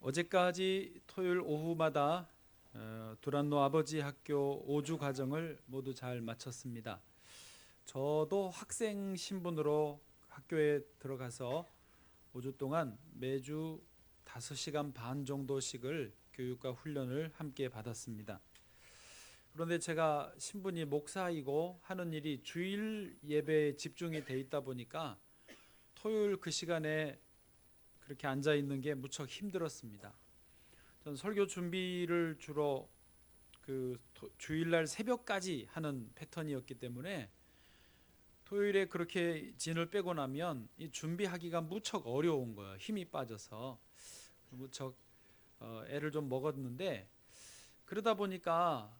어제까지 토요일 오후마다 두란노 아버지 학교 5주 과정을 모두 잘 마쳤습니다. 저도 학생 신분으로 학교에 들어가서 5주 동안 매주 5시간 반 정도씩을 교육과 훈련을 함께 받았습니다. 그런데 제가 신분이 목사이고 하는 일이 주일 예배에 집중이 돼 있다 보니까 토요일 그 시간에 그렇게 앉아 있는 게 무척 힘들었습니다. 전 설교 준비를 주로 주일날 새벽까지 하는 패턴이었기 때문에 토요일에 그렇게 진을 빼고 나면 이 준비하기가 무척 어려운 거예요. 힘이 빠져서 무척 애를 좀 먹었는데, 그러다 보니까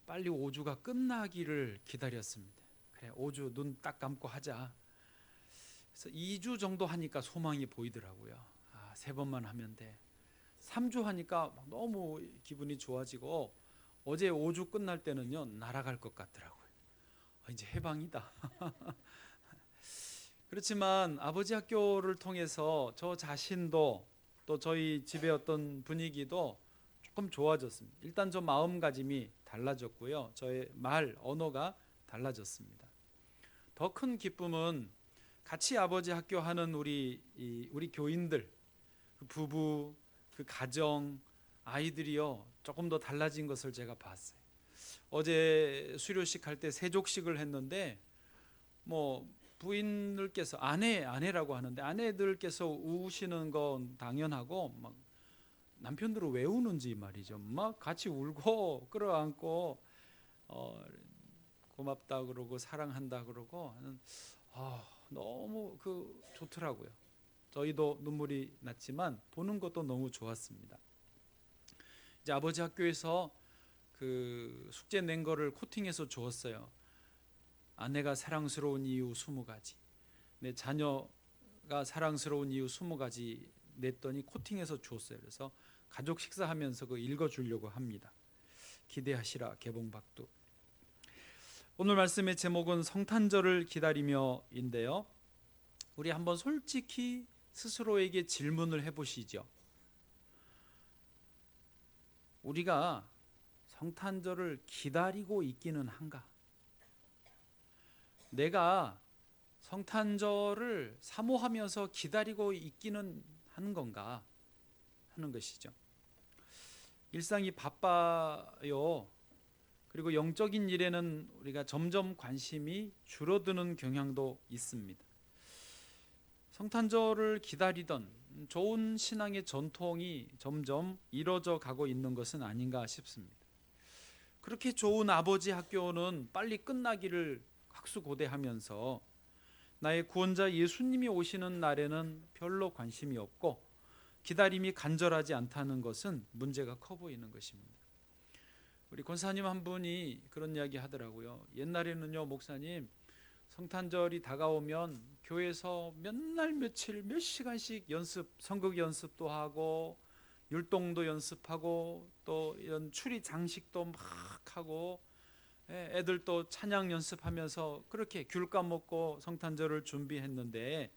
빨리 5주가 끝나기를 기다렸습니다. 그래, 5주 눈 딱 감고 하자. 그래서 2주 정도 하니까 소망이 보이더라고요. 3번만 하면 돼. 3주 하니까 너무 기분이 좋아지고, 어제 5주 끝날 때는요 날아갈 것 같더라고요. 이제 해방이다. 그렇지만 아버지 학교를 통해서 저 자신도 또 저희 집의 어떤 분위기도 조금 좋아졌습니다. 일단 저 마음가짐이 달라졌고요, 저의 언어가 달라졌습니다. 더 큰 기쁨은 같이 아버지 학교 하는 우리 교인들, 그 부부, 그 가정, 아이들이요 조금 더 달라진 것을 제가 봤어요. 어제 수료식 할 때 세족식을 했는데, 부인들께서 아내라고 하는데, 아내들께서 우시는 건 당연하고 막 남편들은 왜 우는지 말이죠. 막 같이 울고 끌어안고 고맙다 그러고 사랑한다 그러고 하는, 너무 좋더라고요. 저희도 눈물이 났지만 보는 것도 너무 좋았습니다. 이제 아버지 학교에서 그 숙제 낸 거를 코팅해서 주었어요. 아내가 사랑스러운 이유 20가지, 내 자녀가 사랑스러운 이유 20가지 냈더니 코팅해서 주었어요. 그래서 가족 식사하면서 읽어주려고 합니다. 기대하시라 개봉박두. 오늘 말씀의 제목은 성탄절을 기다리며인데요, 우리 한번 솔직히 스스로에게 질문을 해보시죠. 우리가 성탄절을 기다리고 있기는 한가? 내가 성탄절을 사모하면서 기다리고 있기는 하는 건가 하는 것이죠. 일상이 바빠요. 그리고 영적인 일에는 우리가 점점 관심이 줄어드는 경향도 있습니다. 성탄절을 기다리던 좋은 신앙의 전통이 점점 이뤄져 가고 있는 것은 아닌가 싶습니다. 그렇게 좋은 아버지 학교는 빨리 끝나기를 학수고대하면서 나의 구원자 예수님이 오시는 날에는 별로 관심이 없고 기다림이 간절하지 않다는 것은 문제가 커 보이는 것입니다. 우리 권사님 한 분이 그런 이야기 하더라고요. 옛날에는요, 목사님, 성탄절이 다가오면 교회에서 몇 날 며칠 몇 시간씩 선극 연습도 하고 율동도 연습하고 또 이런 추리 장식도 막 하고, 애들도 찬양 연습하면서 그렇게 귤 까먹고 성탄절을 준비했는데,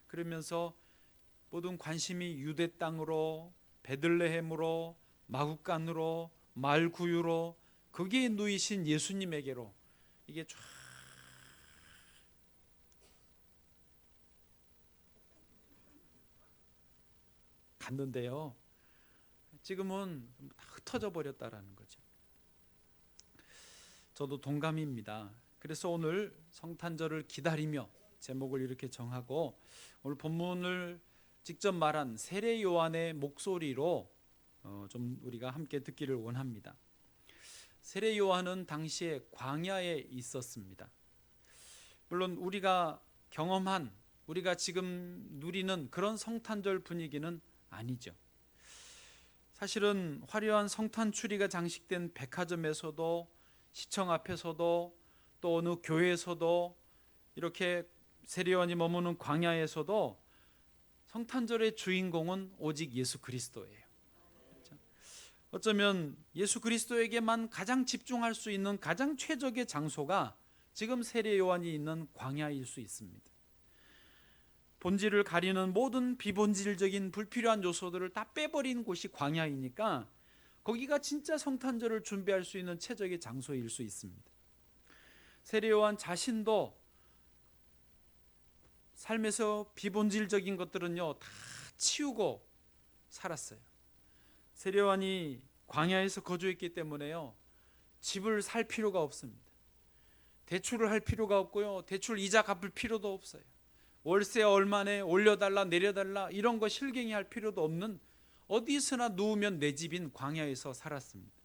그러면서 모든 관심이 유대 땅으로, 베들레헴으로, 마국간으로, 말구유로, 거기에 누이신 예수님에게로 이게 쫙 갔는데요, 지금은 다 흩어져 버렸다라는 거죠. 저도 동감입니다. 그래서 오늘 성탄절을 기다리며 제목을 이렇게 정하고, 오늘 본문을 직접 말한 세례 요한의 목소리로 좀 우리가 함께 듣기를 원합니다. 세례 요한은 당시에 광야에 있었습니다. 물론 우리가 경험한, 우리가 지금 누리는 그런 성탄절 분위기는 아니죠. 사실은 화려한 성탄 추리가 장식된 백화점에서도, 시청 앞에서도, 또 어느 교회에서도, 이렇게 세례요한이 머무는 광야에서도 성탄절의 주인공은 오직 예수 그리스도예요. 어쩌면 예수 그리스도에게만 가장 집중할 수 있는 가장 최적의 장소가 지금 세례요한이 있는 광야일 수 있습니다. 본질을 가리는 모든 비본질적인 불필요한 요소들을 다 빼버린 곳이 광야이니까 거기가 진짜 성탄절을 준비할 수 있는 최적의 장소일 수 있습니다. 세례 요한 자신도 삶에서 비본질적인 것들은요 다 치우고 살았어요. 세례 요한이 광야에서 거주했기 때문에요 집을 살 필요가 없습니다. 대출을 할 필요가 없고요 대출 이자 갚을 필요도 없어요. 월세 얼마네 올려달라 내려달라 이런 거 실갱이 할 필요도 없는 어디서나 누우면 내 집인 광야에서 살았습니다.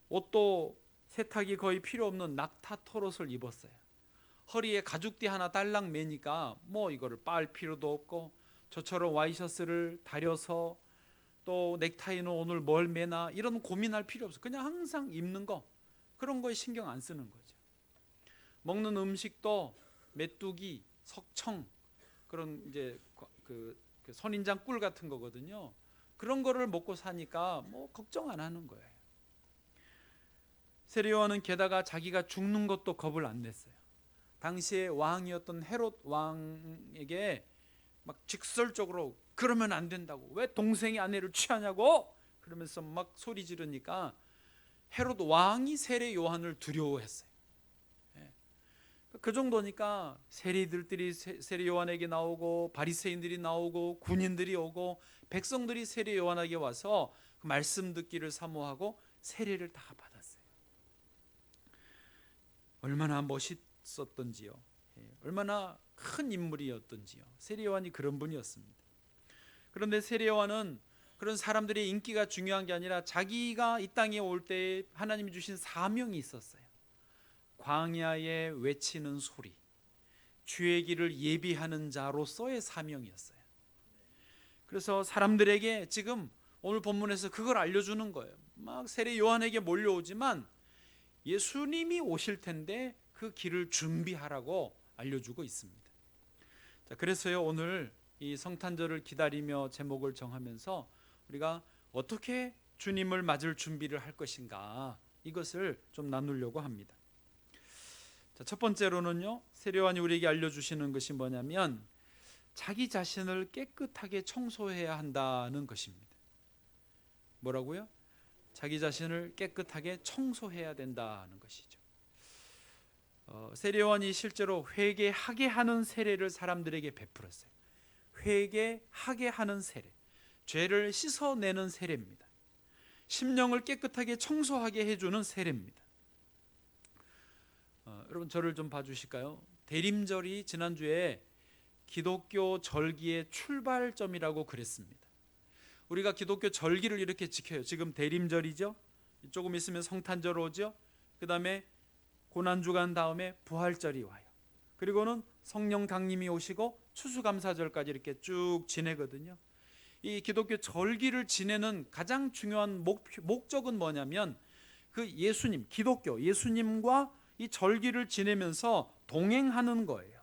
옷도 세탁이 거의 필요 없는 낙타 털옷을 입었어요. 허리에 가죽띠 하나 달랑 매니까 뭐 이거를 빨 필요도 없고, 저처럼 와이셔츠를 다려서 또 넥타이는 오늘 뭘 매나 이런 고민할 필요 없어. 그냥 항상 입는 거, 그런 거에 신경 안 쓰는 거죠. 먹는 음식도 메뚜기, 석청, 그런 이제 그 선인장 꿀 같은 거거든요. 그런 거를 먹고 사니까 뭐 걱정 안 하는 거예요. 세례 요한은 게다가 자기가 죽는 것도 겁을 안 냈어요. 당시에 왕이었던 헤롯 왕에게 막 직설적으로 그러면 안 된다고, 왜 동생의 아내를 취하냐고 그러면서 막 소리 지르니까 헤롯 왕이 세례 요한을 두려워했어요. 그 정도니까 세리들이 세례 요한에게 나오고 바리새인들이 나오고 군인들이 오고 백성들이 세례 요한에게 와서 그 말씀 듣기를 사모하고 세례를 다 받았어요. 얼마나 멋있었던지요, 얼마나 큰 인물이었던지요. 세례 요한이 그런 분이었습니다. 그런데 세례 요한은 그런 사람들의 인기가 중요한 게 아니라 자기가 이 땅에 올 때 하나님이 주신 사명이 있었어요. 광야에 외치는 소리, 주의 길을 예비하는 자로서의 사명이었어요. 그래서 사람들에게 지금 오늘 본문에서 그걸 알려주는 거예요. 막 세례 요한에게 몰려오지만 예수님이 오실 텐데 그 길을 준비하라고 알려주고 있습니다. 자, 그래서요 오늘 이 성탄절을 기다리며 제목을 정하면서 우리가 어떻게 주님을 맞을 준비를 할 것인가, 이것을 좀 나누려고 합니다. 자, 첫 번째로는요, 세례 요한이 우리에게 알려주시는 것이 뭐냐면 자기 자신을 깨끗하게 청소해야 한다는 것입니다. 뭐라고요? 자기 자신을 깨끗하게 청소해야 된다는 것이죠. 세례 요한이 실제로 회개하게 하는 세례를 사람들에게 베풀었어요. 회개하게 하는 세례, 죄를 씻어내는 세례입니다. 심령을 깨끗하게 청소하게 해주는 세례입니다. 여러분 저를 좀 봐주실까요? 대림절이 지난주에 기독교 절기의 출발점이라고 그랬습니다. 우리가 기독교 절기를 이렇게 지켜요. 지금 대림절이죠. 조금 있으면 성탄절 오죠. 그 다음에 고난주간 다음에 부활절이 와요. 그리고는 성령 강림이 오시고 추수감사절까지 이렇게 쭉 지내거든요. 이 기독교 절기를 지내는 가장 중요한 목적은 뭐냐면 그 예수님, 기독교 예수님과 이 절기를 지내면서 동행하는 거예요.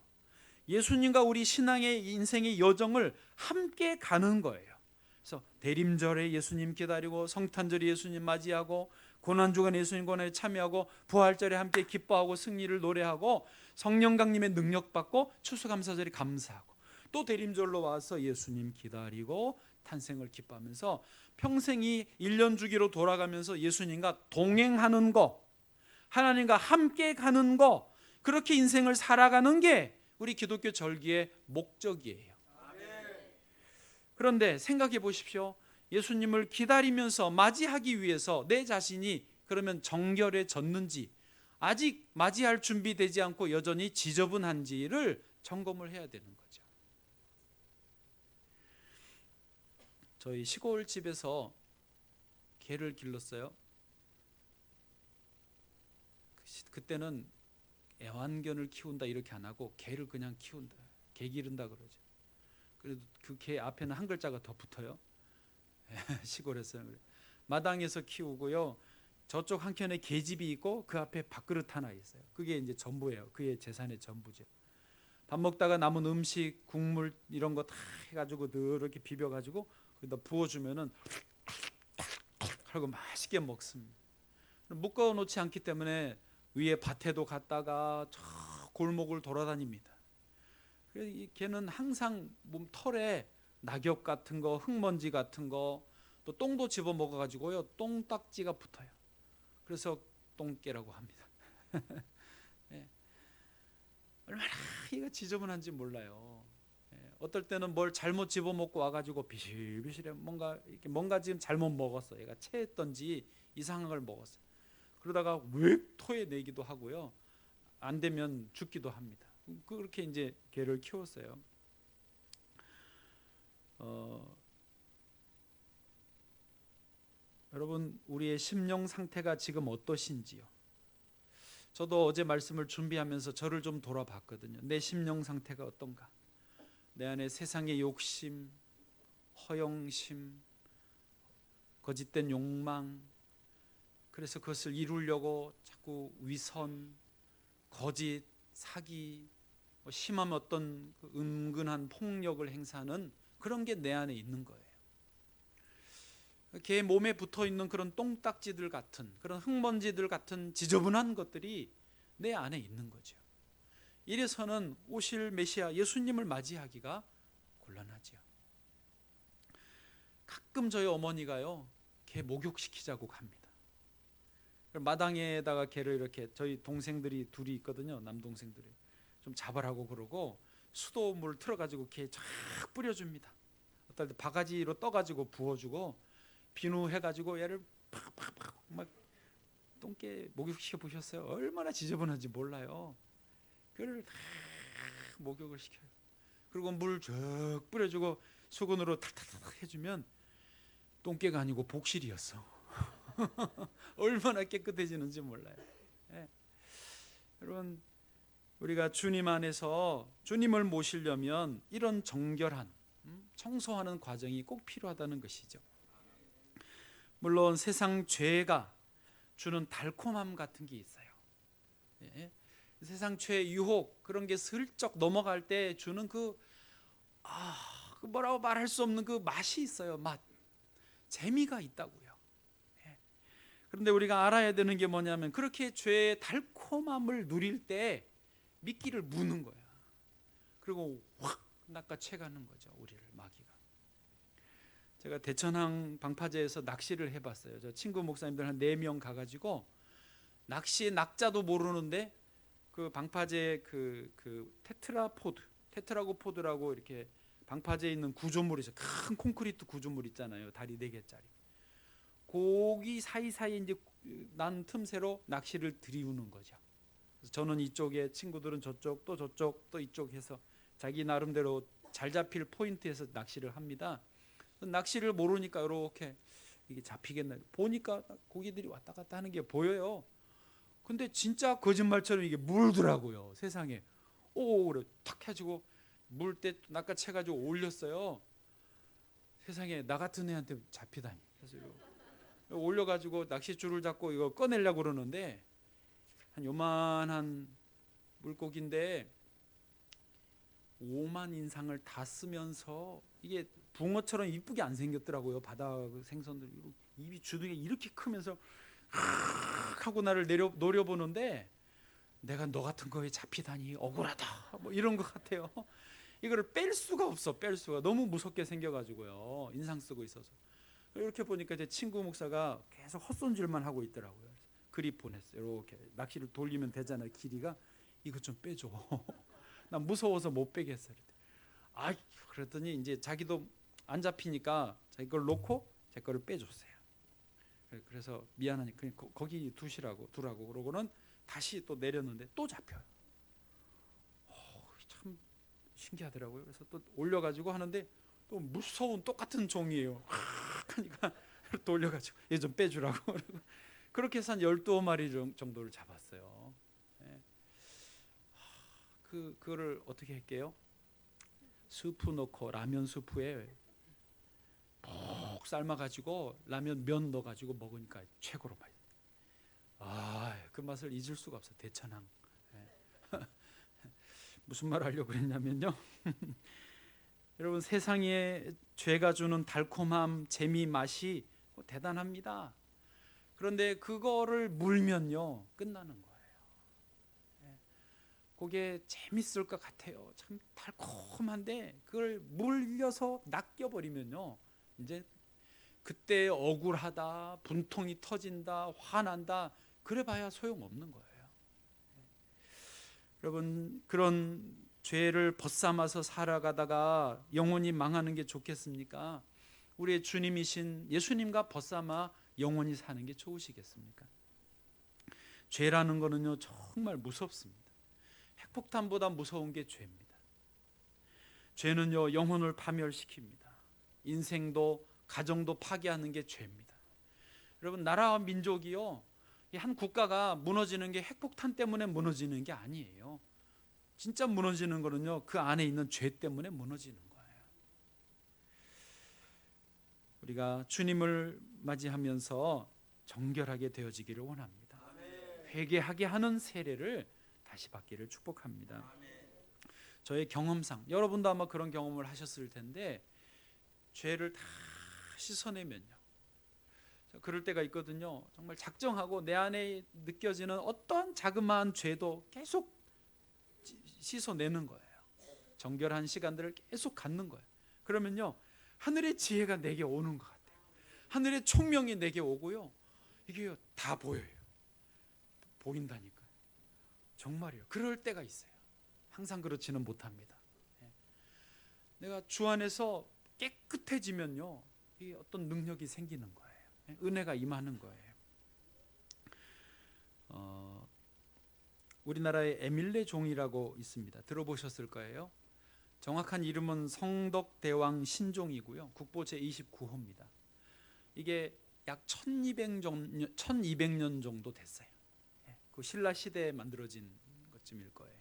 예수님과 우리 신앙의 인생의 여정을 함께 가는 거예요. 그래서 대림절에 예수님 기다리고, 성탄절에 예수님 맞이하고, 고난주간에 예수님 고난에 참여하고, 부활절에 함께 기뻐하고 승리를 노래하고, 성령 강림의 능력 받고, 추수감사절에 감사하고, 또 대림절로 와서 예수님 기다리고 탄생을 기뻐하면서 평생이 1년 주기로 돌아가면서 예수님과 동행하는 거, 하나님과 함께 가는 거, 그렇게 인생을 살아가는 게 우리 기독교 절기의 목적이에요. 그런데 생각해 보십시오. 예수님을 기다리면서 맞이하기 위해서 내 자신이 그러면 정결해졌는지, 아직 맞이할 준비되지 않고 여전히 지저분한지를 점검을 해야 되는 거죠. 저희 시골집에서 개를 길렀어요. 그때는 애완견을 키운다 이렇게 안 하고 개를 그냥 키운다, 개 기른다 그러죠. 그래도 그 개 앞에는 한 글자가 더 붙어요. 시골에서는 마당에서 키우고요. 저쪽 한켠에 개집이 있고 그 앞에 밥그릇 하나 있어요. 그게 이제 전부예요. 그의 재산의 전부죠. 밥 먹다가 남은 음식, 국물 이런 거 다 해가지고 이렇게 비벼가지고 거기다 부어주면은 하고 맛있게 먹습니다. 묶어놓지 않기 때문에 위에 밭에도 갔다가 저 골목을 돌아다닙니다. 그래서 이 개는 항상 몸 털에 낙엽 같은 거, 흙먼지 같은 거, 또 똥도 집어 먹어가지고요, 똥딱지가 붙어요. 그래서 똥개라고 합니다. 예. 얼마나 이가 지저분한지 몰라요. 예. 어떨 때는 뭘 잘못 집어 먹고 와가지고 비실비실해, 뭔가 지금 잘못 먹었어. 얘가 체했던지 이상한 걸 먹었어요. 그러다가 왜 토해내기도 하고요. 안 되면 죽기도 합니다. 그렇게 이제 개를 키웠어요. 여러분, 우리의 심령 상태가 지금 어떠신지요? 저도 어제 말씀을 준비하면서 저를 좀 돌아봤거든요. 내 심령 상태가 어떤가? 내 안에 세상의 욕심, 허영심, 거짓된 욕망, 그래서 그것을 이루려고 자꾸 위선, 거짓, 사기, 심하면 어떤 은근한 폭력을 행사하는 그런 게 내 안에 있는 거예요. 개 몸에 붙어 있는 그런 똥딱지들 같은, 그런 흙먼지들 같은 지저분한 것들이 내 안에 있는 거죠. 이래서는 오실 메시아 예수님을 맞이하기가 곤란하지요. 가끔 저희 어머니가요, 개 목욕시키자고 합니다. 마당에다가 개를 이렇게, 저희 동생들이 둘이 있거든요, 남동생들이, 좀 잡으라고 그러고 수도물 틀어가지고 개에 쫙 뿌려줍니다. 어떨 때 바가지로 떠가지고 부어주고 비누해가지고 얘를 팍팍팍 막 똥개 목욕시켜 보셨어요? 얼마나 지저분한지 몰라요. 그걸 다 목욕을 시켜요. 그리고 물 쭉 뿌려주고 수건으로 탁탁탁 해주면 똥개가 아니고 복실이었어. 얼마나 깨끗해지는지 몰라요. 예. 여러분, 우리가 주님 안에서 주님을 모시려면 이런 정결한 청소하는 과정이 꼭 필요하다는 것이죠. 물론 세상 죄가 주는 달콤함 같은 게 있어요. 예. 세상 죄의 유혹, 그런 게 슬쩍 넘어갈 때 주는 그 뭐라고 말할 수 없는 그 맛이 있어요. 맛, 재미가 있다고요. 예. 그런데 우리가 알아야 되는 게 뭐냐면, 그렇게 죄의 달콤함을 누릴 때 미끼를 무는 거야. 그리고 확 낚아채가는 거죠, 우리를 마귀가. 제가 대천항 방파제에서 낚시를 해봤어요. 저 친구 목사님들 한 4명 가가지고 낚시의 낙자도 모르는데 그 방파제 그 테트라고포드라고 이렇게 방파제에 있는 구조물이 있어요. 큰 콘크리트 구조물 있잖아요. 다리 4개짜리. 고기 사이사이 이제 난 틈새로 낚시를 들이우는 거죠. 그래서 저는 이쪽에, 친구들은 저쪽, 또 저쪽, 또 이쪽 해서 자기 나름대로 잘 잡힐 포인트에서 낚시를 합니다. 낚시를 모르니까 이렇게 이게 잡히겠나 보니까 고기들이 왔다 갔다 하는 게 보여요. 근데 진짜 거짓말처럼 이게 물더라고요. 세상에. 그래 탁 해가지고 물때 낚아채가지고 올렸어요. 세상에, 나 같은 애한테 잡히다니. 그래서 올려가지고 낚싯줄을 잡고 이거 꺼내려고 그러는데, 한 요만한 물고기인데 5만 인상을 다 쓰면서 이게 붕어처럼 이쁘게 안 생겼더라고요. 바다 생선들 입이 주둥이 이렇게 크면서 하고 나를 노려보는데, 내가 너 같은 거에 잡히다니 억울하다, 뭐 이런 것 같아요. 이거를 뺄 수가 없어. 뺄 수가, 너무 무섭게 생겨가지고요. 인상 쓰고 있어서. 이렇게 보니까 제 친구 목사가 계속 헛손질만 하고 있더라고요. 그립 보냈어요. 이렇게 낚시를 돌리면 되잖아요. 길이가. 이거 좀 빼줘. 난 무서워서 못 빼겠어요. 그랬더니 이제 자기도 안 잡히니까 자기 걸 놓고 제 거를 빼줬어요. 그래서 미안하니까 그냥 거기 두라고 그러고는 다시 또 내렸는데 또 잡혀요. 참 신기하더라고요. 그래서 또 올려가지고 하는데 또 무서운 똑같은 종이에요. 하니까 또 올려가지고 얘 좀 빼주라고. 그렇게 해서 한 12마리 정도를 잡았어요. 네. 그거를 어떻게 할게요? 수프 넣고 라면 수프에 푹 삶아가지고 라면 면 넣어가지고 먹으니까 최고로 맛있어요. 그 맛을 잊을 수가 없어요. 대천항. 네. 무슨 말 하려고 했냐면요. 여러분, 세상에 죄가 주는 달콤함, 재미, 맛이 대단합니다. 그런데 그거를 물면요 끝나는 거예요. 그게 재밌을 것 같아요. 참 달콤한데 그걸 물려서 낚여버리면요, 이제 그때 억울하다, 분통이 터진다, 화난다, 그래봐야 소용없는 거예요. 여러분, 그런 죄를 벗삼아서 살아가다가 영원히 망하는 게 좋겠습니까? 우리의 주님이신 예수님과 벗삼아 영원히 사는 게 좋으시겠습니까? 죄라는 거는요, 정말 무섭습니다. 핵폭탄보다 무서운 게 죄입니다. 죄는요, 영혼을 파멸시킵니다. 인생도 가정도 파괴하는 게 죄입니다. 여러분, 나라와 민족이요, 한 국가가 무너지는 게 핵폭탄 때문에 무너지는 게 아니에요. 진짜 무너지는 거는요, 그 안에 있는 죄 때문에 무너지는 거예요. 우리가 주님을 맞이하면서 정결하게 되어지기를 원합니다. 회개하게 하는 세례를 다시 받기를 축복합니다. 저의 경험상, 여러분도 아마 그런 경험을 하셨을 텐데, 죄를 다 씻어내면요, 그럴 때가 있거든요. 정말 작정하고 내 안에 느껴지는 어떤 자그마한 죄도 계속 씻어내는 거예요. 정결한 시간들을 계속 갖는 거예요. 그러면요, 하늘의 지혜가 내게 오는 것 같아요. 하늘의 총명이 내게 오고요, 이게 다 보여요. 보인다니까요. 정말이요. 그럴 때가 있어요. 항상 그렇지는 못합니다. 내가 주 안에서 깨끗해지면요, 이 어떤 능력이 생기는 거예요. 은혜가 임하는 거예요. 우리나라에 에밀레 종이라고 있습니다. 들어보셨을 거예요. 정확한 이름은 성덕대왕 신종이고요, 국보 제29호입니다. 이게 약 1200년 정도 됐어요. 그 신라 시대에 만들어진 것쯤일 거예요.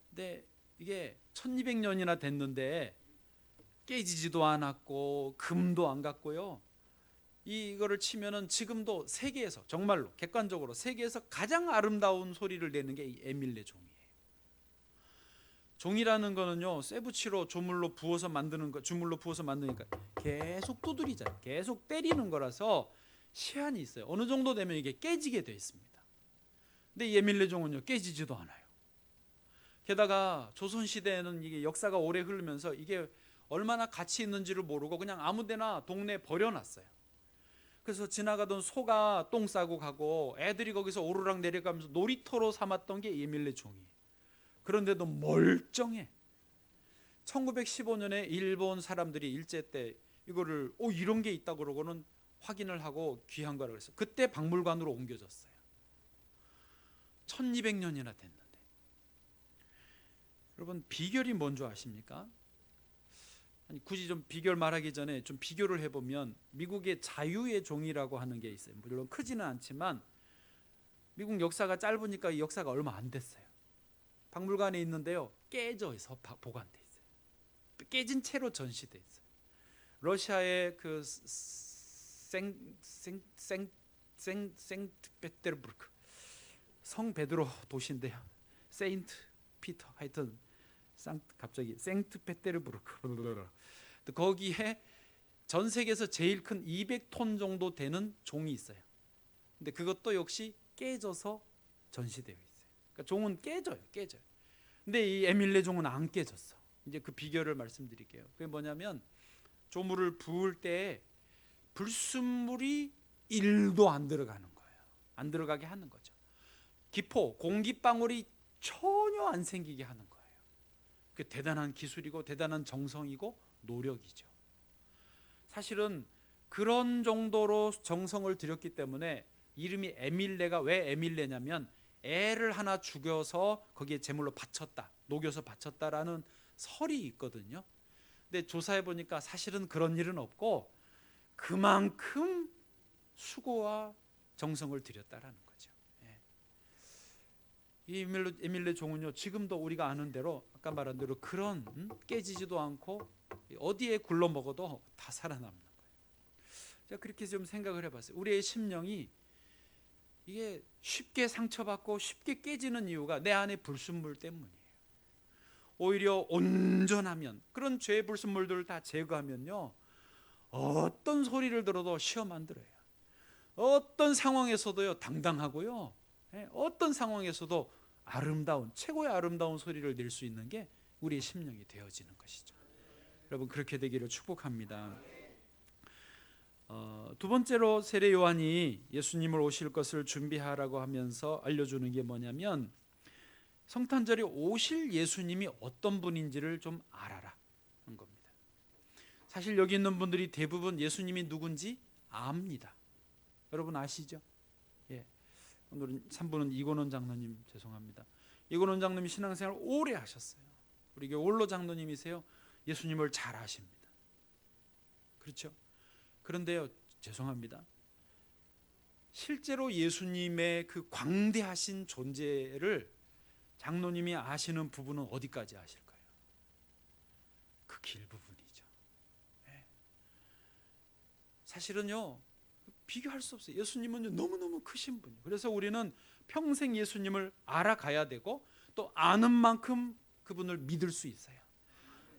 근데 이게 1200년이나 됐는데 깨지지도 않았고 금도 안 갔고요, 이거를 치면은 지금도 세계에서, 정말로 객관적으로 세계에서 가장 아름다운 소리를 내는 게 이 에밀레 종이에요. 종이라는 거는요, 쇠붙이로 주물로 부어서 만드니까 계속 두드리잖아요. 계속 때리는 거라서 시한이 있어요. 어느 정도 되면 이게 깨지게 돼 있습니다. 근데 이 에밀레 종은요, 깨지지도 않아요. 게다가 조선 시대에는 이게 역사가 오래 흐르면서 이게 얼마나 가치 있는지를 모르고 그냥 아무데나 동네에 버려놨어요. 그래서 지나가던 소가 똥 싸고 가고 애들이 거기서 오르락 내려가면서 놀이터로 삼았던 게 에밀레 종이에요. 그런데도 멀쩡해. 1915년에 일본 사람들이 일제 때 이거를 이런 게 있다 그러고는 확인을 하고 귀한 거라고 했어요. 그때 박물관으로 옮겨졌어요. 1200년이나 됐는데. 여러분, 비결이 뭔 줄 아십니까? 아니, 굳이 좀 비결 말하기 전에 좀 비교를 해보면 미국의 자유의 종이라고 하는 게 있어요. 물론 크지는 않지만 미국 역사가 짧으니까 이 역사가 얼마 안 됐어요. 박물관에 있는데요, 깨져 있어 보관돼 있어요. 깨진 채로 전시돼 있어요. 러시아의 그 생트페테르부르크, 성 베드로 도시인데요, 세인트 피터, 하여튼 갑자기 생트페테르부르크, 거기에 전 세계에서 제일 큰 200톤 정도 되는 종이 있어요. 근데 그것도 역시 깨져서 전시되어 있어요. 그러니까 종은 깨져요. 근데 이 에밀레 종은 안 깨졌어. 이제 그 비결을 말씀드릴게요. 그게 뭐냐면, 조물을 부을 때 불순물이 1도 안 들어가는 거예요. 안 들어가게 하는 거죠. 기포, 공기방울이 전혀 안 생기게 하는 거예요. 그 대단한 기술이고 대단한 정성이고 노력이죠. 사실은 그런 정도로 정성을 들였기 때문에 이름이 에밀레가 왜 에밀레냐면, 애를 하나 죽여서 거기에 제물로 바쳤다, 녹여서 바쳤다라는 설이 있거든요. 근데 조사해 보니까 사실은 그런 일은 없고 그만큼 수고와 정성을 들였다라는 거죠. 이 에밀레 종은요, 지금도 우리가 아는 대로, 아까 말한 대로 그런 깨지지도 않고 어디에 굴러 먹어도 다 살아남는 거예요. 제가 그렇게 좀 생각을 해봤어요. 우리의 심령이 이게 쉽게 상처받고 쉽게 깨지는 이유가 내 안에 불순물 때문이에요. 오히려 온전하면, 그런 죄의 불순물들을 다 제거하면요, 어떤 소리를 들어도 시험 안 들어요. 어떤 상황에서도요, 당당하고요, 어떤 상황에서도 아름다운, 최고의 아름다운 소리를 낼 수 있는 게 우리의 심령이 되어지는 것이죠. 여러분, 그렇게 되기를 축복합니다. 두 번째로 세례 요한이 예수님을 오실 것을 준비하라고 하면서 알려주는 게 뭐냐면, 성탄절에 오실 예수님이 어떤 분인지를 좀 알아라 하는 겁니다. 사실 여기 있는 분들이 대부분 예수님이 누군지 압니다. 여러분 아시죠? 예. 오늘은 3부는 이건원 장로님, 죄송합니다. 이건원 장로님이 신앙생활 오래 하셨어요. 우리 교회 원로 장로님이세요. 예수님을 잘 아십니다. 그렇죠? 그런데요, 죄송합니다. 실제로 예수님의 그 광대하신 존재를 장로님이 아시는 부분은 어디까지 아실까요? 그 길부분이죠. 네. 사실은요, 비교할 수 없어요. 예수님은 너무너무 크신 분이에요. 그래서 우리는 평생 예수님을 알아가야 되고, 또 아는 만큼 그분을 믿을 수 있어요.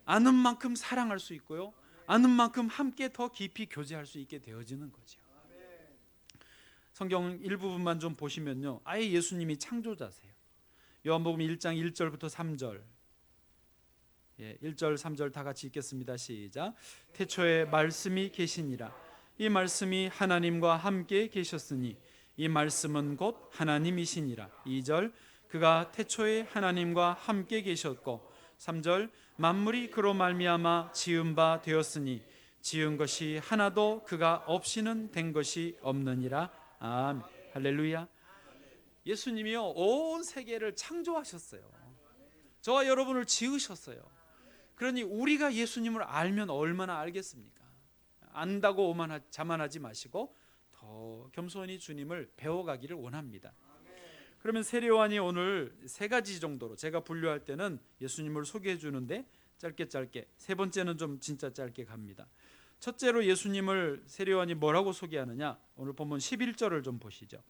아는 만큼 사랑할 수 있고요, 아는 만큼 함께 더 깊이 교제할 수 있게 되어지는 거죠. 성경 일부분만 좀 보시면요, 아예 예수님이 창조자세요. 요한복음 1장 1절부터 3절, 1절 3절 다 같이 읽겠습니다. 시작. 태초에 말씀이 계시니라. 이 말씀이 하나님과 함께 계셨으니 이 말씀은 곧 하나님이시니라. 2절, 그가 태초에 하나님과 함께 계셨고. 3절, 만물이 그로 말미암아 지은 바 되었으니 지은 것이 하나도 그가 없이는 된 것이 없느니라. 아멘. 할렐루야. 예수님이요, 온 세계를 창조하셨어요. 저와 여러분을 지으셨어요. 그러니 우리가 예수님을 알면 얼마나 알겠습니까? 안다고 자만하지 마시고 더 겸손히 주님을 배워가기를 원합니다. 그러면 세례 요한이 오늘 세 가지 정도로 제가 분류할 때는 예수님을 소개해 주는데 짧게 세 번째는 좀 진짜 짧게 갑니다. 첫째로 예수님을 세례 요한이 뭐라고 소개하느냐, 오늘 본문 11절을 좀 보시죠.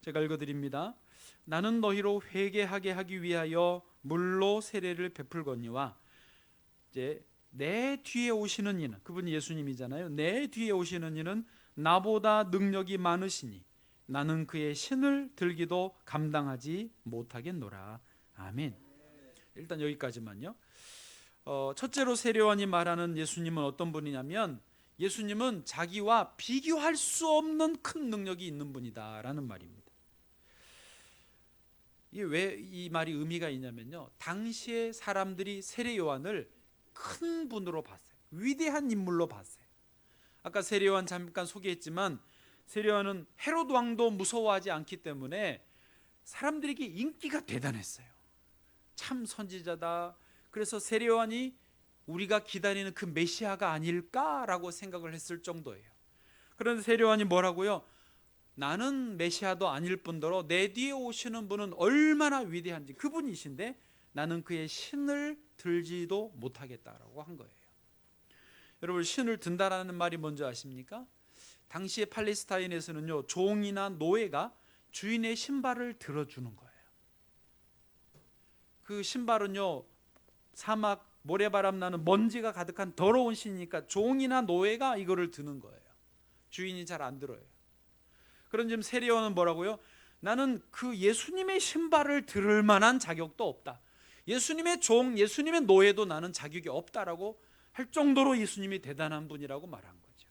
제가 읽어드립니다. 나는 너희로 회개하게 하기 위하여 물로 세례를 베풀거니와 이제 내 뒤에 오시는 이는, 그분이 예수님이잖아요. 내 뒤에 오시는 이는 나보다 능력이 많으시니 나는 그의 신을 들기도 감당하지 못하겠노라. 아멘. 일단 여기까지만요. 첫째로 세례 요한이 말하는 예수님은 어떤 분이냐면, 예수님은 자기와 비교할 수 없는 큰 능력이 있는 분이다라는 말입니다. 이게 왜 이 말이 의미가 있냐면요, 당시에 사람들이 세례 요한을 큰 분으로 봤어요. 위대한 인물로 봤어요. 아까 세례 요한 잠깐 소개했지만, 세례 요한은 헤롯 왕도 무서워하지 않기 때문에 사람들에게 인기가 대단했어요. 참 선지자다. 그래서 세례 요한이 우리가 기다리는 그 메시아가 아닐까라고 생각을 했을 정도예요. 그런데 세례 요한이 뭐라고요? 나는 메시아도 아닐 뿐더러 내 뒤에 오시는 분은 얼마나 위대한지, 그분이신데 나는 그의 신을 들지도 못하겠다라고 한 거예요. 여러분, 신을 든다라는 말이 뭔지 아십니까? 당시에 팔레스타인에서는요, 종이나 노예가 주인의 신발을 들어주는 거예요. 그 신발은요, 사막 모래바람 나는 먼지가 가득한 더러운 신이니까 종이나 노예가 이거를 드는 거예요. 주인이 잘 안 들어요. 그런 점 세례 요한은 뭐라고요? 나는 그 예수님의 신발을 들을 만한 자격도 없다. 예수님의 종, 예수님의 노예도 나는 자격이 없다라고 할 정도로 예수님이 대단한 분이라고 말한 거죠.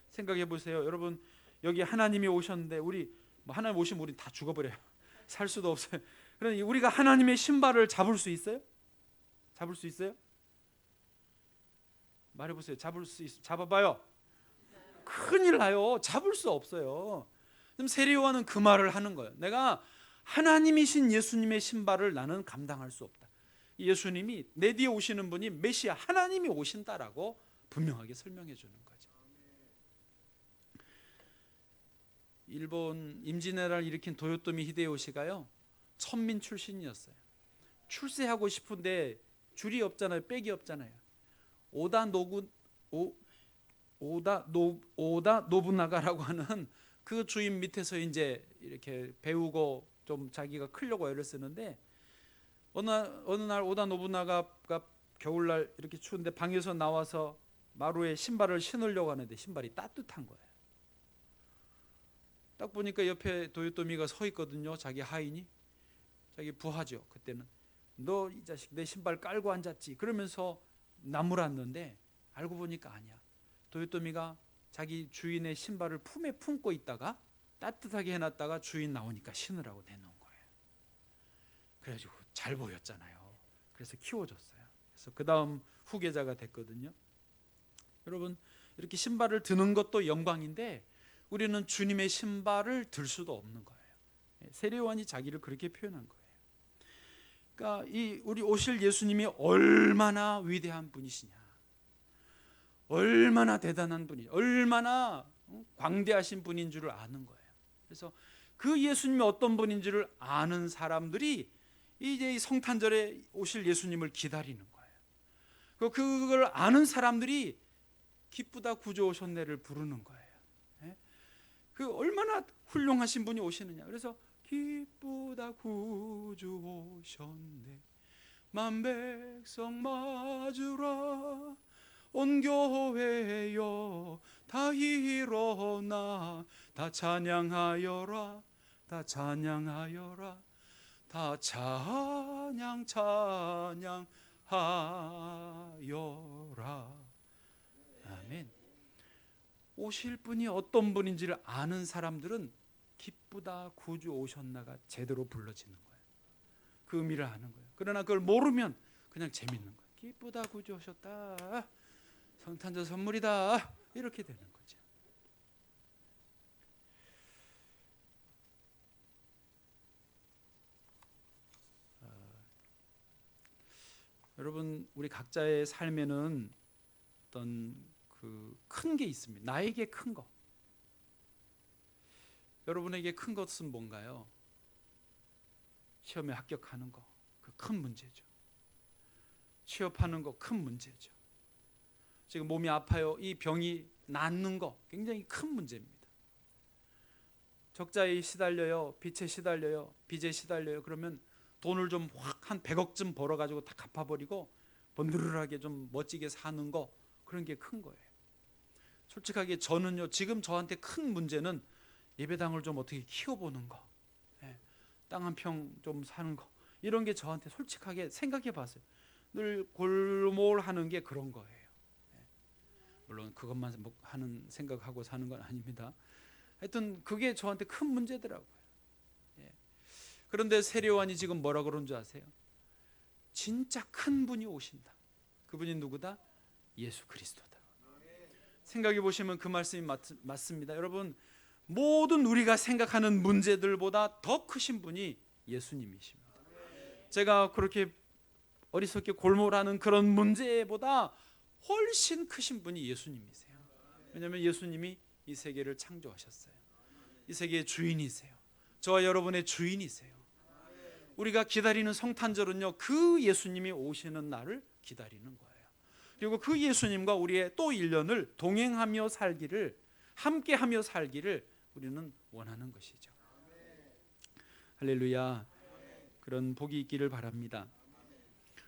생각해 보세요. 여러분, 여기 하나님이 오셨는데 우리 하나님 오시면 우리 다 죽어버려요. 살 수도 없어요. 그러니 우리가 하나님의 신발을 잡을 수 있어요? 잡을 수 있어요? 말해보세요. 잡아봐요. 큰일 나요. 잡을 수 없어요. 그럼 세례 요한은 그 말을 하는 거예요. 내가 하나님이신 예수님의 신발을 나는 감당할 수 없다. 예수님이 내 뒤에 오시는 분이 메시아, 하나님이 오신다라고 분명하게 설명해 주는 거죠. 일본 임진왜란을 일으킨 도요토미 히데요시가요, 천민 출신이었어요. 출세하고 싶은데 줄이 없잖아요. 백이 없잖아요. 오다 노부나가라고 하는 그 주인 밑에서 이제 이렇게 배우고 좀 자기가 크려고 애를 쓰는데, 어느 날 오다 노부나가가 겨울날 이렇게 추운데 방에서 나와서 마루에 신발을 신으려고 하는데 신발이 따뜻한 거예요. 딱 보니까 옆에 도요토미가 서 있거든요. 자기 하인이, 자기 부하죠. 그때는 너 이 자식 내 신발 깔고 앉았지 그러면서 나무랐는데 알고 보니까 아니야. 도요토미가 자기 주인의 신발을 품에 품고 있다가 따뜻하게 해놨다가 주인 나오니까 신으라고 내놓은 거예요. 그래가지고 잘 보였잖아요. 그래서 키워줬어요. 그래서 그 다음 후계자가 됐거든요. 여러분, 이렇게 신발을 드는 것도 영광인데 우리는 주님의 신발을 들 수도 없는 거예요. 세례요한이 자기를 그렇게 표현한 거예요. 그러니까 우리 오실 예수님이 얼마나 위대한 분이시냐, 얼마나 대단한 분이, 얼마나 광대하신 분인 줄을 아는 거예요. 그래서 그 예수님이 어떤 분인지를 아는 사람들이 이제 이 성탄절에 오실 예수님을 기다리는 거예요. 그걸 아는 사람들이 기쁘다 구주 오셨네를 부르는 거예요. 그 얼마나 훌륭하신 분이 오시느냐. 그래서 기쁘다 구주 오셨네, 만백성 맞으라, 온 교회여 다 일어나, 다 찬양하여라, 다 찬양하여라, 다 찬양하여라. 아멘. 오실 분이 어떤 분인지를 아는 사람들은 기쁘다 구주 오셨나가 제대로 불러지는 거예요. 그 의미를 아는 거예요. 그러나 그걸 모르면 그냥 재밌는 거예요. 기쁘다 구주 오셨다, 성탄절 선물이다, 이렇게 되는 거죠. 여러분, 우리 각자의 삶에는 어떤 그 큰 게 있습니다. 나에게 큰 거. 여러분에게 큰 것은 뭔가요? 시험에 합격하는 거, 그 큰 문제죠. 취업하는 거 큰 문제죠. 지금 몸이 아파요. 이 병이 낫는 거 굉장히 큰 문제입니다. 적자에 시달려요, 빚에 시달려요, 빚에 시달려요. 그러면 돈을 좀 확 한 100억쯤 벌어가지고 다 갚아버리고 번드르르하게 좀 멋지게 사는 거, 그런 게 큰 거예요. 솔직하게 저는요, 지금 저한테 큰 문제는 예배당을 좀 어떻게 키워보는 거, 땅 한 평 좀 사는 거, 이런 게 저한테 솔직하게 생각해 봤어요. 늘 골몰하는 게 그런 거예요. 물론 그것만 하는 생각하고 사는 건 아닙니다. 하여튼 그게 저한테 큰 문제더라고요. 그런데 세례요한이 지금 뭐라 그런 줄 아세요? 진짜 큰 분이 오신다. 그분이 누구다? 예수 그리스도다. 생각해 보시면 그 말씀이 맞습니다. 여러분, 모든 우리가 생각하는 문제들보다 더 크신 분이 예수님이십니다. 제가 그렇게 어리석게 골몰하는 그런 문제보다 훨씬 크신 분이 예수님이세요. 왜냐하면 예수님이 이 세계를 창조하셨어요. 이 세계의 주인이세요. 저와 여러분의 주인이세요. 우리가 기다리는 성탄절은요, 그 예수님이 오시는 날을 기다리는 거예요. 그리고 그 예수님과 우리의 또 1년을 동행하며 살기를, 함께하며 살기를 우리는 원하는 것이죠. 할렐루야. 그런 복이 있기를 바랍니다.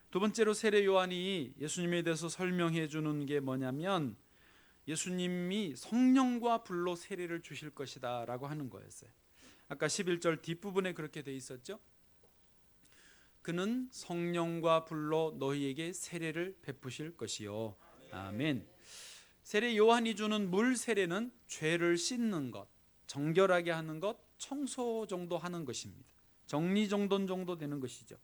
두 번째로 세례 요한이 예수님에 대해서 설명해 주는 게 뭐냐면, 예수님이 성령과 불로 세례를 주실 것이다 라고 하는 거였어요. 아까 11절 뒷부분에 그렇게 돼 있었죠. 그는 성령과 불로 너희에게 세례를 베푸실 것이요. 아멘. 세례 요한이 주는 물 세례는 죄를 씻는 것, 정결하게 하는 것, 청소 정도 하는 것입니다. 정리정돈 정도 되는 것이죠.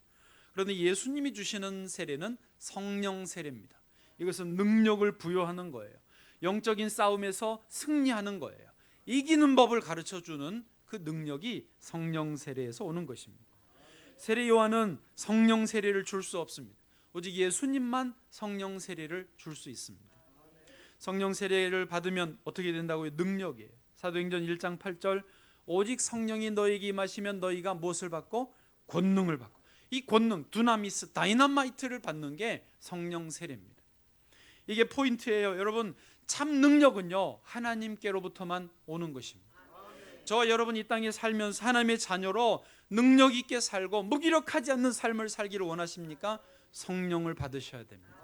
그런데 예수님이 주시는 세례는 성령 세례입니다. 이것은 능력을 부여하는 거예요. 영적인 싸움에서 승리하는 거예요. 이기는 법을 가르쳐주는 그 능력이 성령 세례에서 오는 것입니다. 세례 요한은 성령 세례를 줄 수 없습니다. 오직 예수님만 성령 세례를 줄 수 있습니다. 성령 세례를 받으면 어떻게 된다고요? 능력이에요. 사도행전 1장 8절, 오직 성령이 너에게 임하시면 너희가 무엇을 받고? 권능을 받고. 이 권능, 두나미스, 다이너마이트를 받는 게 성령 세례입니다. 이게 포인트예요. 여러분, 참 능력은요, 하나님께로부터만 오는 것입니다. 저와 여러분 이 땅에 살면서 하나님의 자녀로 능력 있게 살고 무기력하지 않는 삶을 살기를 원하십니까? 성령을 받으셔야 됩니다.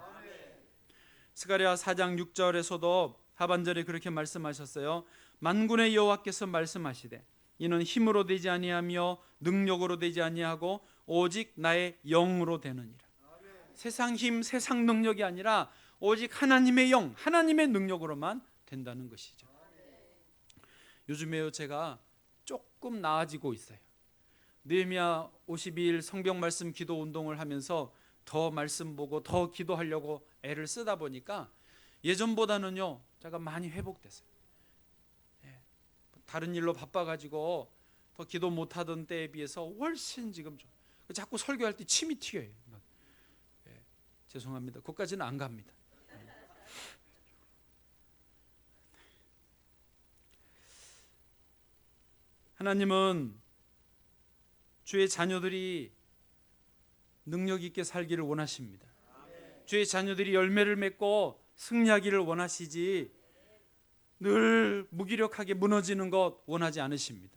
스가랴 4장 6절에서도 하반절에 그렇게 말씀하셨어요. 만군의 여호와께서 말씀하시되 이는 힘으로 되지 아니하며 능력으로 되지 아니하고 오직 나의 영으로 되느니라. 세상 힘, 세상 능력이 아니라 오직 하나님의 영, 하나님의 능력으로만 된다는 것이죠. 요즘에요, 제가 조금 나아지고 있어요. 느헤미야 52일 성경 말씀 기도 운동을 하면서 더 말씀 보고 더 기도하려고 애를 쓰다 보니까 예전보다는요 제가 많이 회복됐어요. 다른 일로 바빠가지고 더 기도 못하던 때에 비해서 훨씬 지금 좀 자꾸 설교할 때 침이 튀어요. 죄송합니다. 그것까지는 안 갑니다. 하나님은 주의 자녀들이 능력 있게 살기를 원하십니다. 주의 자녀들이 열매를 맺고 승리하기를 원하시지 늘 무기력하게 무너지는 것 원하지 않으십니다.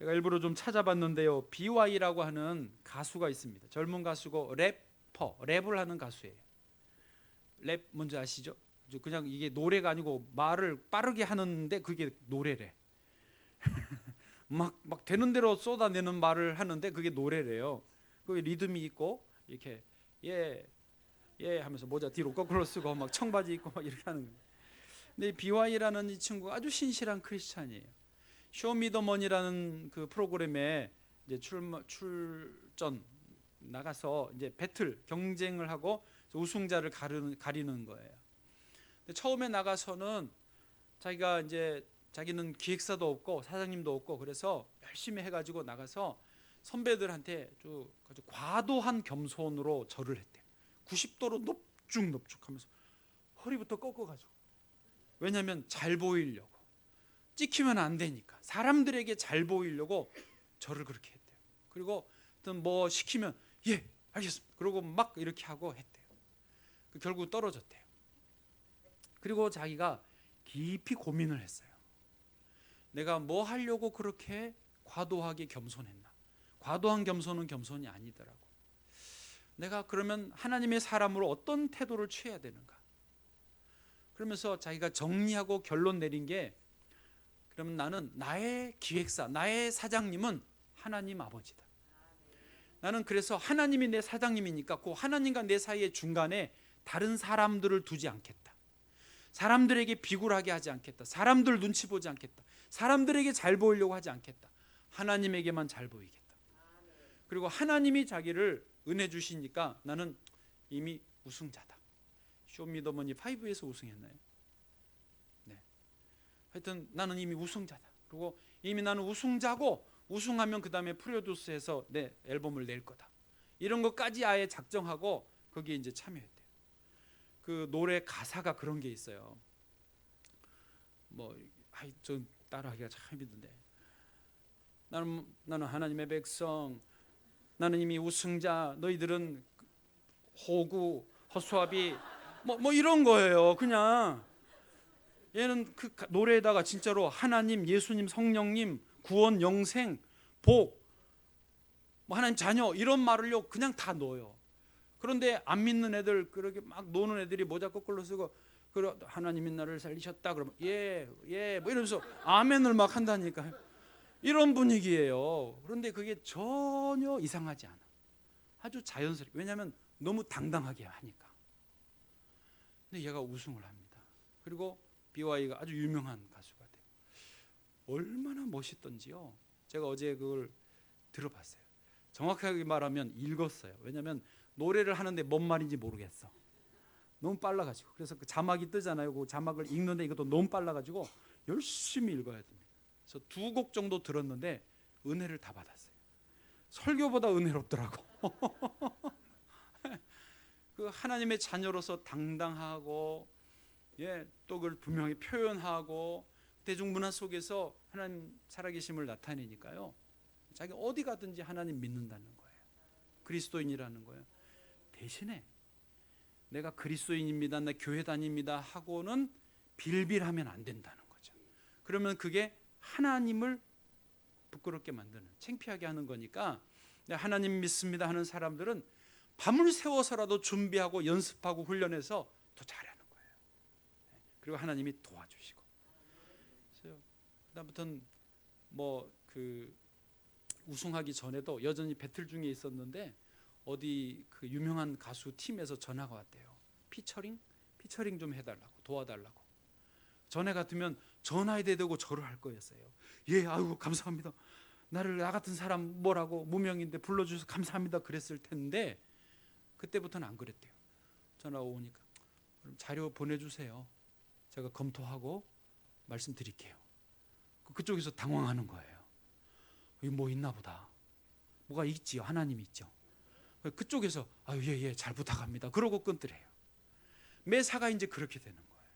제가 일부러 좀 찾아봤는데요, BY라고 하는 가수가 있습니다. 젊은 가수고 랩을 하는 가수예요. 랩 뭔지 아시죠? 그냥 이게 노래가 아니고 말을 빠르게 하는데 그게 노래래. 막 되는 대로 쏟아내는 말을 하는데 그게 노래래요. 그게 리듬이 있고 이렇게 예 하면서 모자 뒤로 거꾸로 쓰고 막 청바지 입고 막 이렇게 하는 거예요. 근데 BY라는 이 친구가 아주 신실한 크리스찬이에요. 쇼미더머니라는 그 프로그램에 이제 출전 나가서 이제 배틀 경쟁을 하고 우승자를 가리는 거예요. 근데 처음에 나가서는 자기는 기획사도 없고 사장님도 없고 그래서 열심히 해가지고 나가서 선배들한테 아주 과도한 겸손으로 절을 했대요. 90도로 넙죽넙죽하면서 허리부터 꺾어가지고. 왜냐하면 잘 보이려고, 찍히면 안 되니까 사람들에게 잘 보이려고 절을 그렇게 했대요. 그리고 뭐 시키면 예 알겠습니다 그러고 막 이렇게 하고 했대요. 결국 떨어졌대요. 그리고 자기가 깊이 고민을 했어요. 내가 뭐 하려고 그렇게 과도하게 겸손했나? 과도한 겸손은 겸손이 아니더라고. 내가 그러면 하나님의 사람으로 어떤 태도를 취해야 되는가? 그러면서 자기가 정리하고 결론 내린 게, 그러면 나는 나의 기획사, 나의 사장님은 하나님 아버지다. 나는 그래서 하나님이 내 사장님이니까 그 하나님과 내 사이의 중간에 다른 사람들을 두지 않겠다. 사람들에게 비굴하게 하지 않겠다. 사람들 눈치 보지 않겠다. 사람들에게 잘 보이려고 하지 않겠다. 하나님에게만 잘 보이겠다. 그리고 하나님이 자기를 은혜 주시니까 나는 이미 우승자다. 쇼미더머니 5에서 우승했나요? 네. 하여튼 나는 이미 우승자다. 그리고 이미 나는 우승자고 우승하면 그 다음에 프로듀스해서 내 앨범을 낼 거다. 이런 것까지 아예 작정하고 거기에 이제 참여했대요. 그 노래 가사가 그런 게 있어요. 좀 따라하기가 참 힘든데, 나는 하나님의 백성, 나는 이미 우승자, 너희들은 호구, 허수아비, 뭐 이런 거예요. 그냥 얘는 그 노래에다가 진짜로 하나님, 예수님, 성령님, 구원, 영생, 복, 뭐 하나님 자녀 이런 말을요 그냥 다 넣어요. 그런데 안 믿는 애들, 그렇게 막 노는 애들이 모자 거꾸로 쓰고 하나님이 나를 살리셨다 그러면 뭐 이러면서 아멘을 막 한다니까요. 이런 분위기예요. 그런데 그게 전혀 이상하지 않아. 아주 자연스럽게. 왜냐하면 너무 당당하게 하니까. 근데 얘가 우승을 합니다. 그리고 BY가 아주 유명한 가수가 돼요. 얼마나 멋있던지요. 제가 어제 그걸 들어봤어요. 정확하게 말하면 읽었어요. 왜냐하면 노래를 하는데 뭔 말인지 모르겠어. 너무 빨라가지고. 그래서 그 자막이 뜨잖아요. 그 자막을 읽는데 이것도 너무 빨라가지고 열심히 읽어야 됩니다. 그래서 2곡 정도 들었는데 은혜를 다 받았어요. 설교보다 은혜롭더라고. 그 하나님의 자녀로서 당당하고, 또 그걸 분명히 표현하고 대중문화 속에서 하나님 살아계심을 나타내니까요. 자기 어디 가든지 하나님 믿는다는 거예요. 그리스도인이라는 거예요. 대신에 내가 그리스도인입니다, 나 교회 다닙니다 하고는 빌빌하면 안 된다는 거죠. 그러면 그게 하나님을 부끄럽게 만드는, 창피하게 하는 거니까 하나님 믿습니다 하는 사람들은 밤을 새워서라도 준비하고 연습하고 훈련해서 더 잘하는 거예요. 그리고 하나님이 도와주시고 그다음부터는 뭐 그 우승하기 전에도 여전히 배틀 중에 있었는데 어디 그 유명한 가수 팀에서 전화가 왔대요. 피처링 좀 해달라고, 도와달라고. 전에 같으면 전화에 대고 절을 할 거였어요. 예, 아이고 감사합니다. 나를 나 같은 사람 뭐라고 무명인데 불러주셔서 감사합니다 그랬을 텐데 그때부터는 안 그랬대요. 전화 오니까 그럼 자료 보내주세요. 제가 검토하고 말씀드릴게요. 그쪽에서 당황하는 거예요. 여기 뭐 있나 보다. 뭐가 있지요. 하나님이 있죠. 그쪽에서 아유 예 잘 부탁합니다. 그러고 끊더래요. 매사가 이제 그렇게 되는 거예요.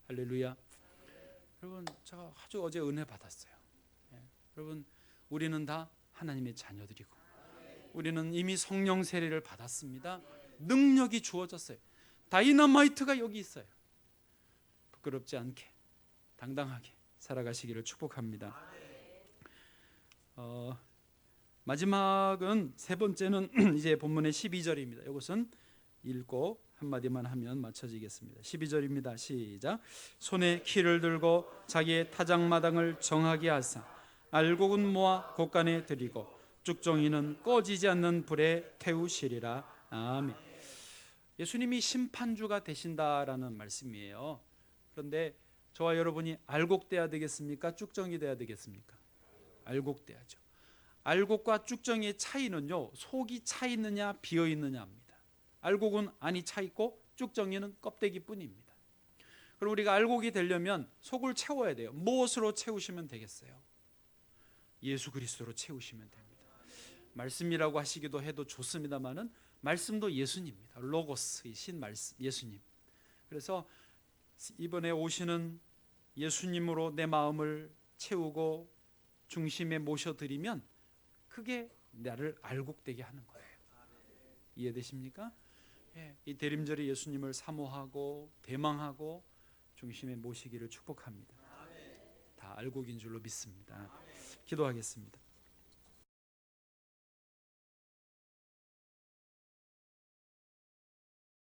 할렐루야. 여러분 제가 아주 어제 은혜 받았어요. 여러분 우리는 다 하나님의 자녀들이고 우리는 이미 성령 세례를 받았습니다. 능력이 주어졌어요. 다이너마이트가 여기 있어요. 부끄럽지 않게 당당하게 살아가시기를 축복합니다. 마지막은 세 번째는 이제 본문의 12절입니다. 이것은 읽고 한마디만 하면 마쳐지겠습니다. 12절입니다. 시작. 손에 키를 들고 자기의 타작마당을 정하게 하사 알곡은 모아 곳간에 들이고 쭉정이는 꺼지지 않는 불에 태우시리라. 아멘. 예수님이 심판주가 되신다라는 말씀이에요. 그런데 저와 여러분이 알곡돼야 되겠습니까? 쭉정이 돼야 되겠습니까? 알곡돼야죠. 알곡과 쭉정이의 차이는요, 속이 차 있느냐 비어 있느냐입니다. 알곡은 안이 차 있고 쭉정이는 껍데기뿐입니다. 그럼 우리가 알곡이 되려면 속을 채워야 돼요. 무엇으로 채우시면 되겠어요? 예수 그리스도로 채우시면 됩니다. 말씀이라고 하시기도 해도 좋습니다만은 말씀도 예수님입니다. 로고스이신 말씀, 예수님. 그래서 이번에 오시는 예수님으로 내 마음을 채우고 중심에 모셔드리면 그게 나를 알곡되게 하는 거예요. 이해되십니까? 이 대림절에 예수님을 사모하고 대망하고 중심에 모시기를 축복합니다. 다 알곡인 줄로 믿습니다. 기도하겠습니다.